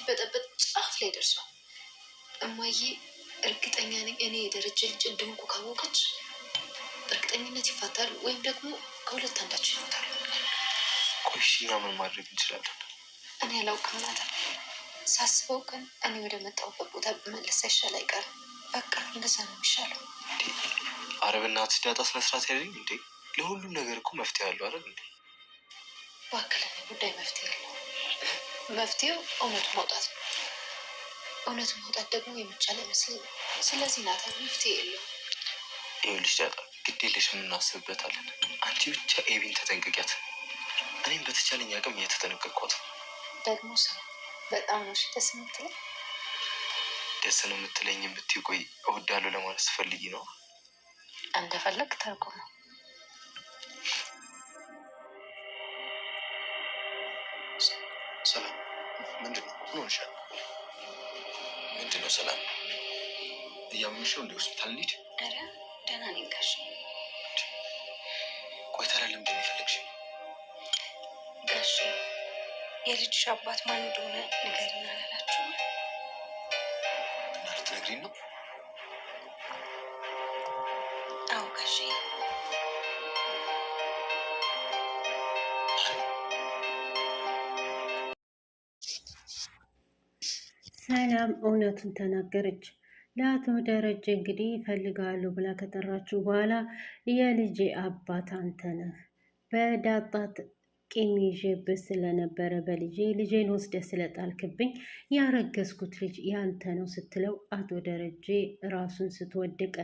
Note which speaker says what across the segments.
Speaker 1: ሊበጠበጥ ጫፍ ላይ ደርሷል። እማዬ እርግጠኛ ነኝ እኔ የደረጀ ልጅ እንደሆንኩ ካወቀች እርግጠኝነት ይፋታሉ ወይም ደግሞ ከሁለት አንዳቸው ይሞታሉ።
Speaker 2: ቆይ እሺ እኛ ምን ማድረግ እንችላለን?
Speaker 1: እኔ አላውቅም ናታን። ሳስበው ግን እኔ ወደ መጣሁበት ቦታ መለስ ሳይሻል አይቀርም። በቃ እንደዛ ነው የሚሻለው።
Speaker 2: ኧረ በእናትሽ ዳጣ ስነ ስርዓት ያለኝ እንዴ! ለሁሉም ነገር እኮ መፍትሄ አለው አይደል እንዴ?
Speaker 1: በአካላዊ ጉዳይ መፍትሄ ያለው መፍትሄው እውነቱ ማውጣት ነው። እውነቱ ማውጣት ደግሞ የሚቻል አይመስለኝም። ስለዚህ ናታን መፍትሄ የለውም።
Speaker 2: ይኸውልሽ ዳጣ ግድ የለሽም እናስብበታለን። አንቺ ብቻ ኤቢን ተጠንቅቂያት። እኔም በተቻለኝ አቅም እየተጠነቀቅኳት
Speaker 1: ደግሞ ሰው በጣም ነው ደስ የምትለኝ።
Speaker 2: ደስ ነው የምትለኝ ብትይ ቆይ እወዳለሁ ለማለት ስፈልጊ ነው።
Speaker 1: እንደፈለግ ተርጎ ነው።
Speaker 2: ሰላም ምንድን ነው? ምን ሆንሻል? ምንድን ነው ሰላም? እያመመሽ ነው እንደ ሆስፒታል እንሂድ?
Speaker 1: ኧረ ደህና ነኝ ጋሽ።
Speaker 2: ቆይ ታዲያ ለምንድን ነው የፈለግሽ?
Speaker 1: ጋሽ የልጅሽ አባት ማን እንደሆነ ንገሪኝ አላላችሁም?
Speaker 2: እና ልትነግሪኝ ነው?
Speaker 1: አዎ ጋሽ።
Speaker 3: ሰላም እውነቱን ተናገረች። ለአቶ ደረጀ እንግዲህ ይፈልጋሉ ብላ ከጠራችሁ በኋላ የልጄ አባት አንተ ነህ፣ በዳጣት ቂም ይዤብህ ስለነበረ ልጄን ወስደህ ስለጣልክብኝ ያረገዝኩት ልጅ ያንተ ነው ስትለው አቶ ደረጀ ራሱን ስትወድቀ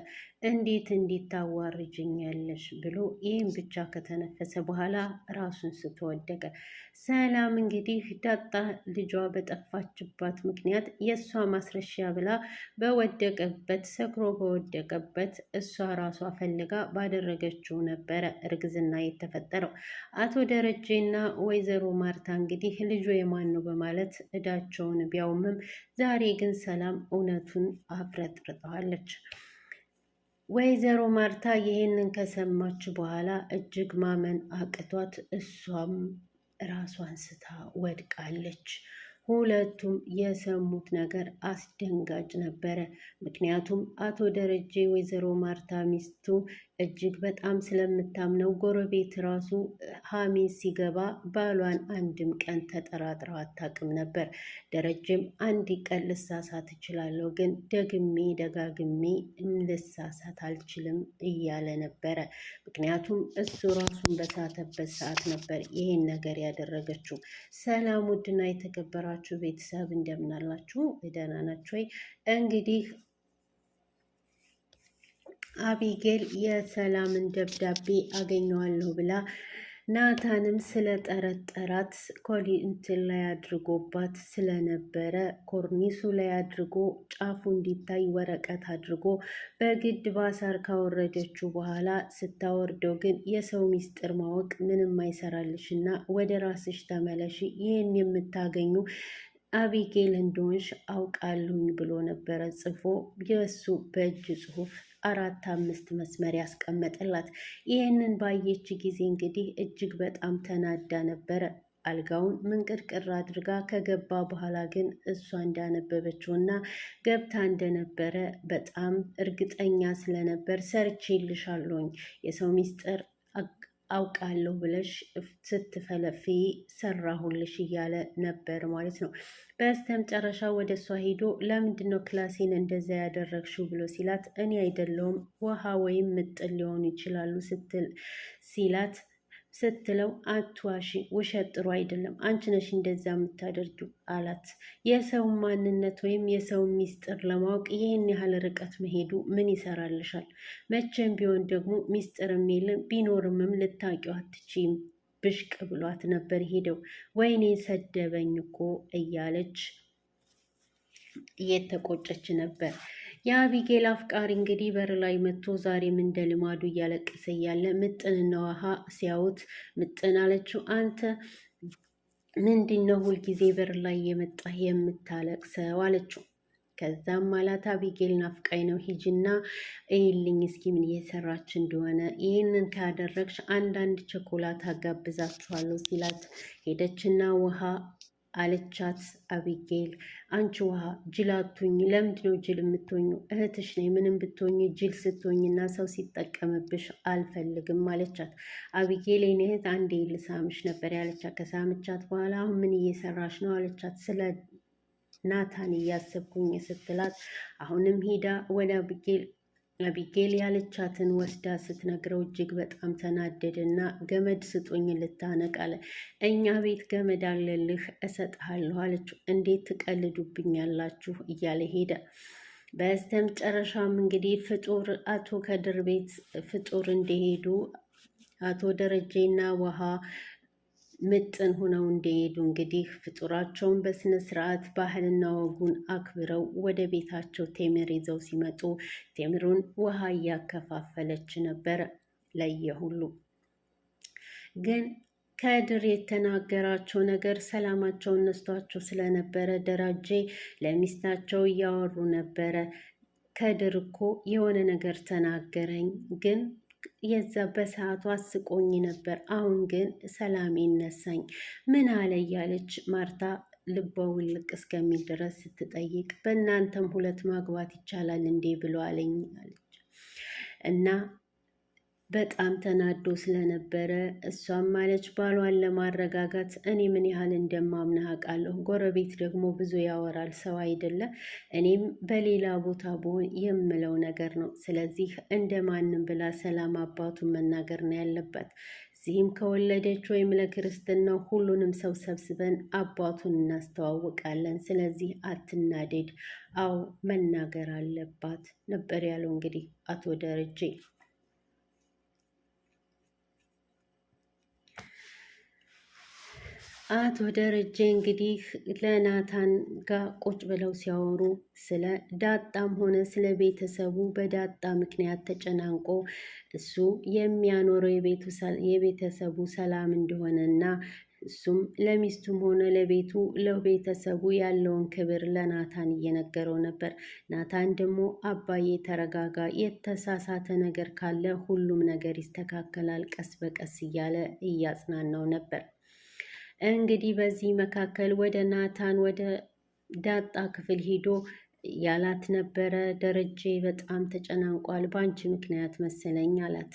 Speaker 3: እንዴት ታዋርጅኛለሽ ብሎ ይህም ብቻ ከተነፈሰ በኋላ ራሱን ስትወደቀ ሰላም እንግዲህ ዳጣ ልጇ በጠፋችባት ምክንያት የእሷ ማስረሻ ብላ በወደቀበት ሰክሮ በወደቀበት እሷ ራሷ ፈልጋ ባደረገችው ነበረ እርግዝና የተፈጠረው። አቶ ደረጀና ወይዘሮ ማርታ እንግዲህ ልጁ የማን ነው በማለት እዳቸውን ቢያውምም ዛሬ ግን ሰላም እውነቱን አፍረጥርጠዋለች። ወይዘሮ ማርታ ይህንን ከሰማች በኋላ እጅግ ማመን አቅቷት እሷም ራሷን ስታ ወድቃለች። ሁለቱም የሰሙት ነገር አስደንጋጭ ነበረ። ምክንያቱም አቶ ደረጀ ወይዘሮ ማርታ ሚስቱ እጅግ በጣም ስለምታምነው ጎረቤት ራሱ ሐሜት ሲገባ ባሏን አንድም ቀን ተጠራጥረው አታውቅም ነበር። ደረጀም አንድ ቀን ልሳሳት እችላለሁ፣ ግን ደግሜ ደጋግሜ ልሳሳት አልችልም እያለ ነበረ። ምክንያቱም እሱ ራሱን በሳተበት ሰዓት ነበር ይሄን ነገር ያደረገችው። ሰላም ውድና የተከበራችሁ ቤተሰብ እንደምናላችሁ ደህና ናችሁ ወይ? እንግዲህ አቢጌል የሰላምን ደብዳቤ አገኘዋለሁ ብላ ናታንም ስለጠረጠራት እንትን ላይ አድርጎባት ስለነበረ ኮርኒሱ ላይ አድርጎ ጫፉ እንዲታይ ወረቀት አድርጎ በግድ ባሳር ካወረደችው በኋላ ስታወርደው ግን የሰው ሚስጥር ማወቅ ምንም አይሰራልሽና ወደ ራስሽ ተመለሽ፣ ይህን የምታገኙ አቢጌል እንደሆንሽ አውቃለሁኝ ብሎ ነበረ ጽፎ የእሱ በእጅ ጽሁፍ 4-5 መስመር ያስቀመጠላት። ይህንን ባየች ጊዜ እንግዲህ እጅግ በጣም ተናዳ ነበረ። አልጋውን ምንቅርቅር አድርጋ ከገባ በኋላ ግን እሷ እንዳነበበችውና ገብታ እንደነበረ በጣም እርግጠኛ ስለነበር ሰርቼልሻለሁኝ የሰው ሚስጥር አውቃለሁ ብለሽ ስትፈለፊ ሰራሁልሽ እያለ ነበር ማለት ነው። በስተመጨረሻ ወደ እሷ ሄዶ ለምንድን ነው ክላሴን እንደዛ ያደረግሽው ብሎ ሲላት እኔ አይደለሁም ውሃ ወይም ምጥን ሊሆኑ ይችላሉ ስትለው አትዋሺ፣ ውሸት ጥሩ አይደለም፣ አንቺ ነሽ እንደዛ የምታደርጊው አላት። የሰው ማንነት ወይም የሰው ሚስጥር ለማወቅ ይህን ያህል ርቀት መሄዱ ምን ይሰራልሻል? መቼም ቢሆን ደግሞ ሚስጥርም የለም ቢኖርምም ልታቂው አትችይም ብሽቅ ብሏት ነበር ሄደው። ወይኔ ሰደበኝ እኮ እያለች እየተቆጨች ነበር። የአቢጌል አፍቃሪ እንግዲህ በር ላይ መጥቶ ዛሬም እንደ ልማዱ እያለቀሰ እያለ ምጥንና ውሃ ሲያዩት ምጥን አለችው፣ አንተ ምንድን ነው ሁልጊዜ በር ላይ የመጣ የምታለቅሰው አለችው። ከዛም አላት አቢጌል ናፍቃኝ ነው፣ ሂጂና እይልኝ እስኪ ምን እየሰራች እንደሆነ፣ ይህንን ካደረግሽ አንዳንድ ቸኮላት አጋብዛችኋለሁ ሲላት ሄደችና ውሃ አለቻት አቢጌል። አንቺ ውሃ ጅል አትሁኝ። ለምንድነው ጅል የምትሆኙ? እህትሽ ነኝ። ምንም ብትሆኝ ጅል ስትሆኝና ሰው ሲጠቀምብሽ አልፈልግም አለቻት። አቢጌል የኔ እህት አንዴ ልሳምሽ ነበር ያለቻት። ከሳምቻት በኋላ አሁን ምን እየሰራሽ ነው አለቻት። ስለ ናታን እያሰብኩኝ ስትላት አሁንም ሂዳ ወደ አቢጌል ያለቻትን ወስዳ ስትነግረው እጅግ በጣም ተናደደና ገመድ ስጡኝ ልታነቃለ። እኛ ቤት ገመድ አለልህ እሰጥሃለሁ አለችው። እንዴት ትቀልዱብኛላችሁ እያለ ሄደ። በስተመጨረሻም እንግዲህ ፍጡር አቶ ከድር ቤት ፍጡር እንደሄዱ አቶ ደረጀና ውሃ ምጥን ሆነው እንደሄዱ እንግዲህ ፍጡራቸውን በስነ ስርዓት ባህልና ወጉን አክብረው ወደ ቤታቸው ቴምር ይዘው ሲመጡ ቴምሩን ውሃ እያከፋፈለች ነበረ ለየሁሉ። ግን ከድር የተናገራቸው ነገር ሰላማቸውን ነስቷቸው ስለነበረ ደረጀ ለሚስታቸው እያወሩ ነበረ። ከድር እኮ የሆነ ነገር ተናገረኝ ግን የዛ በሰዓቱ አስቆኝ ነበር። አሁን ግን ሰላም ይነሳኝ ምን አለ እያለች ማርታ ልቧ ውልቅ እስከሚል ድረስ ስትጠይቅ በእናንተም ሁለት ማግባት ይቻላል እንዴ ብሎ አለኝ አለች እና በጣም ተናዶ ስለነበረ እሷም ማለች ባሏን ለማረጋጋት እኔ ምን ያህል እንደማምንህ አውቃለሁ። ጎረቤት ደግሞ ብዙ ያወራል ሰው አይደለ። እኔም በሌላ ቦታ ብሆን የምለው ነገር ነው። ስለዚህ እንደ ማንም ብላ ሰላም አባቱን መናገር ነው ያለባት። እዚህም ከወለደች ወይም ለክርስትናው ሁሉንም ሰው ሰብስበን አባቱን እናስተዋውቃለን። ስለዚህ አትናደድ፣ አዎ መናገር አለባት ነበር ያለው እንግዲህ አቶ ደረጀ። አቶ ደረጀ እንግዲህ ለናታን ጋር ቁጭ ብለው ሲያወሩ ስለ ዳጣም ሆነ ስለ ቤተሰቡ በዳጣ ምክንያት ተጨናንቆ እሱ የሚያኖረው የቤተሰቡ ሰላም እንደሆነና እሱም ለሚስቱም ሆነ ለቤተሰቡ ያለውን ክብር ለናታን እየነገረው ነበር። ናታን ደግሞ አባዬ ተረጋጋ፣ የተሳሳተ ነገር ካለ ሁሉም ነገር ይስተካከላል፣ ቀስ በቀስ እያለ እያጽናናው ነበር። እንግዲህ በዚህ መካከል ወደ ናታን ወደ ዳጣ ክፍል ሂዶ ያላት ነበረ። ደረጀ በጣም ተጨናንቋል፣ በአንቺ ምክንያት መሰለኝ አላት።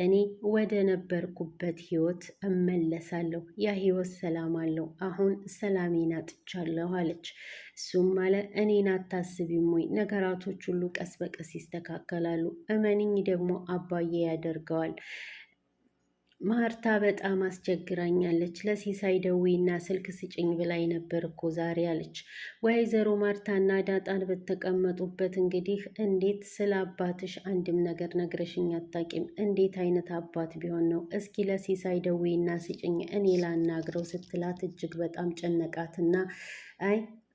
Speaker 3: እኔ ወደ ነበርኩበት ህይወት እመለሳለሁ፣ ያ ህይወት ሰላም አለው፣ አሁን ሰላሜን አጥቻለሁ አለች። እሱም አለ እኔን አታስቢም ወይ? ነገራቶች ሁሉ ቀስ በቀስ ይስተካከላሉ፣ እመንኝ፣ ደግሞ አባዬ ያደርገዋል። ማርታ በጣም አስቸግራኛለች። ለሲሳይ ደዊና ስልክ ስጭኝ ብላኝ ነበር እኮ ዛሬ አለች። ወይዘሮ ማርታና ዳጣን በተቀመጡበት እንግዲህ እንዴት ስለ አባትሽ አንድም ነገር ነግረሽኝ አታቂም? እንዴት አይነት አባት ቢሆን ነው? እስኪ ለሲሳይ ደዊና ስጭኝ እኔ ላናግረው ስትላት እጅግ በጣም ጨነቃትና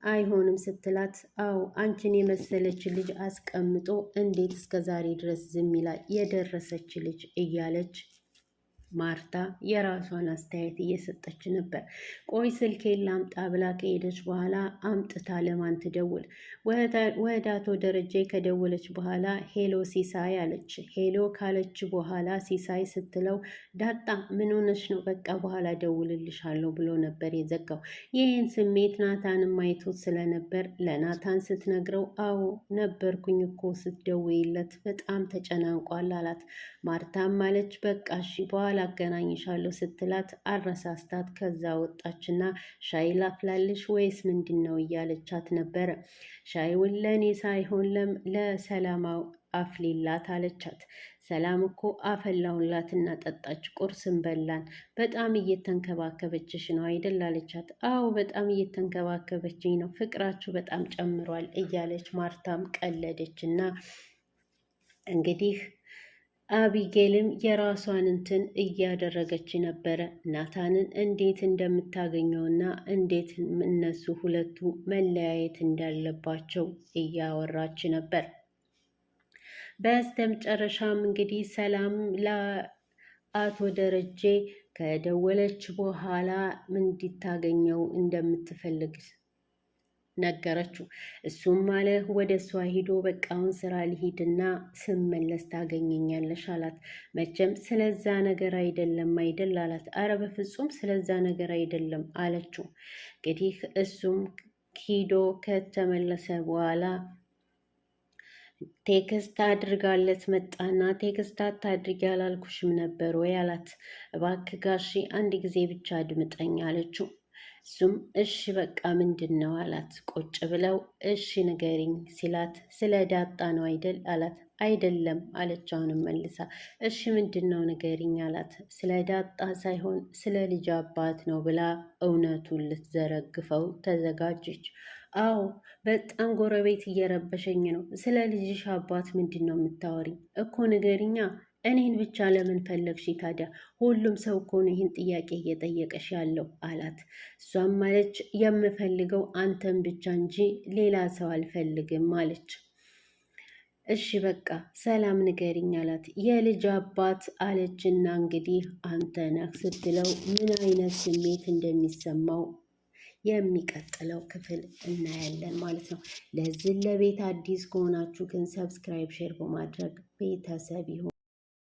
Speaker 3: አይሆንም ስትላት፣ አዎ አንቺን የመሰለች ልጅ አስቀምጦ እንዴት እስከ ዛሬ ድረስ ዝም ይላል? የደረሰች ልጅ እያለች ማርታ የራሷን አስተያየት እየሰጠች ነበር። ቆይ ስልኬን ላምጣ ብላ ከሄደች በኋላ አምጥታ ለማን ትደውል? ወደ አቶ ደረጀ ከደወለች በኋላ ሄሎ ሲሳይ አለች። ሄሎ ካለች በኋላ ሲሳይ ስትለው ዳጣ ምን ሆነች ነው? በቃ በኋላ ደውልልሻለሁ ብሎ ነበር የዘጋው። ይህን ስሜት ናታንም አይቶት ስለነበር ለናታን ስትነግረው አዎ ነበርኩኝ እኮ ስትደውይለት በጣም ተጨናንቋል አላት። ማርታም አለች በቃ እሺ በኋላ አገናኝሻለሁ ስትላት አረሳስታት ከዛ ወጣችና ሻይ ላፍላልሽ ወይስ ምንድን ነው እያለቻት ነበረ። ሻይውን ለእኔ ሳይሆን ለሰላማው አፍሊላት አለቻት። ሰላም እኮ አፈላሁላትና ጠጣች፣ ቁርስን በላን። በጣም እየተንከባከበችሽ ነው አይደል አለቻት። አዎ በጣም እየተንከባከበችኝ ነው፣ ፍቅራችሁ በጣም ጨምሯል እያለች ማርታም ቀለደችና እንግዲህ አቢጌልም የራሷን እንትን እያደረገች ነበረ። ናታንን እንዴት እንደምታገኘውና እንዴት እነሱ ሁለቱ መለያየት እንዳለባቸው እያወራች ነበር። በስተመጨረሻም እንግዲህ ሰላም ለአቶ ደረጀ ከደወለች በኋላ እንዲታገኘው እንደምትፈልግ ነገረችው። እሱም አለ ወደ እሷ ሂዶ በቃውን ስራ ሊሂድና ስመለስ ታገኘኛለሽ አላት። መቼም ስለዛ ነገር አይደለም አይደል አላት። አረ በፍጹም ስለዛ ነገር አይደለም አለችው። እንግዲህ እሱም ሂዶ ከተመለሰ በኋላ ቴክስት አድርጋለት መጣና ቴክስት አታድርጊ አላልኩሽም ነበር ወይ አላት። እባክህ ጋሺ አንድ ጊዜ ብቻ አድምጠኝ አለችው። እሱም እሺ በቃ ምንድን ነው አላት። ቁጭ ብለው እሺ ንገሪኝ ሲላት ስለ ዳጣ ነው አይደል አላት። አይደለም አለች አሁንም መልሳ። እሺ ምንድን ነው ንገሪኝ አላት። ስለ ዳጣ ሳይሆን ስለ ልጅ አባት ነው ብላ እውነቱን ልትዘረግፈው ተዘጋጀች። አዎ በጣም ጎረቤት እየረበሸኝ ነው። ስለ ልጅሽ አባት ምንድን ነው የምታወሪኝ እኮ ንገሪኛ። እኔን ብቻ ለምን ፈለግሽ ታዲያ? ሁሉም ሰው እኮ ነው ይህን ጥያቄ እየጠየቀሽ ያለው አላት። እሷም ማለች የምፈልገው አንተን ብቻ እንጂ ሌላ ሰው አልፈልግም አለች። እሺ በቃ ሰላም ንገሪኝ አላት። የልጅ አባት አለችና እንግዲህ አንተ ነህ ስትለው ምን አይነት ስሜት እንደሚሰማው የሚቀጥለው ክፍል እናያለን ማለት ነው። ለዚህ ለቤት አዲስ ከሆናችሁ ግን ሰብስክራይብ፣ ሼር በማድረግ ቤተሰብ ይሁን።